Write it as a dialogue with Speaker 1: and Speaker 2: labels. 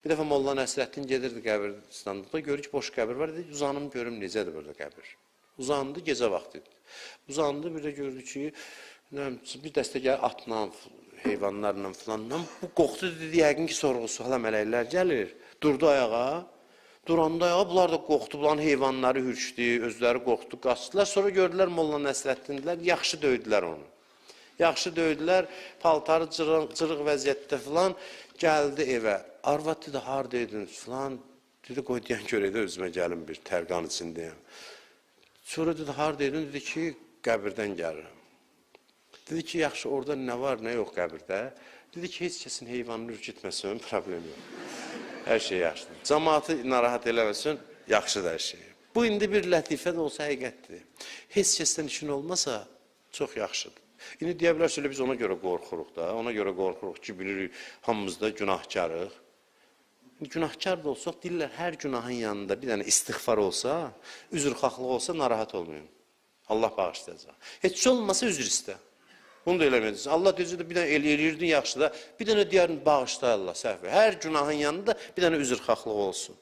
Speaker 1: Bir dəfə Molla Nəsrəddin gedirdi qəbirstanlıqda, görür ki, boş qəbir var, dedi, uzanım görüm necədir burada qəbir. Uzandı, gecə vaxtı idi. Uzandı, bir də gördü ki, bir dəstə gəlir atla, heyvanlarla filanla. Bu qorxdu, dedi, yəqin ki, sorğu-suala mələklər gəlir. Durdu ayağa. Duranda ayağa, bunlar da qorxdu, bunların heyvanları hürçdü, özləri qorxdu, qaçdılar. Sonra gördülər Molla Nəsrəddindilər, yaxşı döydülər onu. Yaxşı döydülər, paltarı cırıq vəziyyətdə filan, gəldi evə. Arvad dedi, haradaydınız filan, dedi, qoy deyən görəydə özümə gəlin bir tərqan içindəyəm. Sonra dedi, haradaydın, dedi ki, qəbirdən gəlirəm. Dedi ki, yaxşı, orada nə var, nə yox qəbirdə? Dedi ki, heç kəsin heyvanını ürkütməsin, problem yox. Hər şey yaxşıdır. Cəmaatı narahat eləməsin, yaxşıdır hər şey. Bu, indi bir lətifə də olsa həqiqətdir. Heç kəsdən işin olmasa, çox yaxşıdır. İndi deyə bilərsiniz, biz ona görə qorxuruq da, ona görə qorxuruq ki, bilirik, hamımız da günahkarıq. Günahkar da olsaq, deyirlər, hər günahın yanında bir dənə istiğfar olsa, üzrxahlıq olsa, narahat olmayın. Allah bağışlayacaq. Heç olmasa üzr istə. Bunu da eləməyəcəksin. Allah deyəcək, bir dənə eləyirdin yaxşı da, bir dənə deyərin bağışla Allah səhv. Hər günahın yanında bir dənə üzrxahlıq olsun.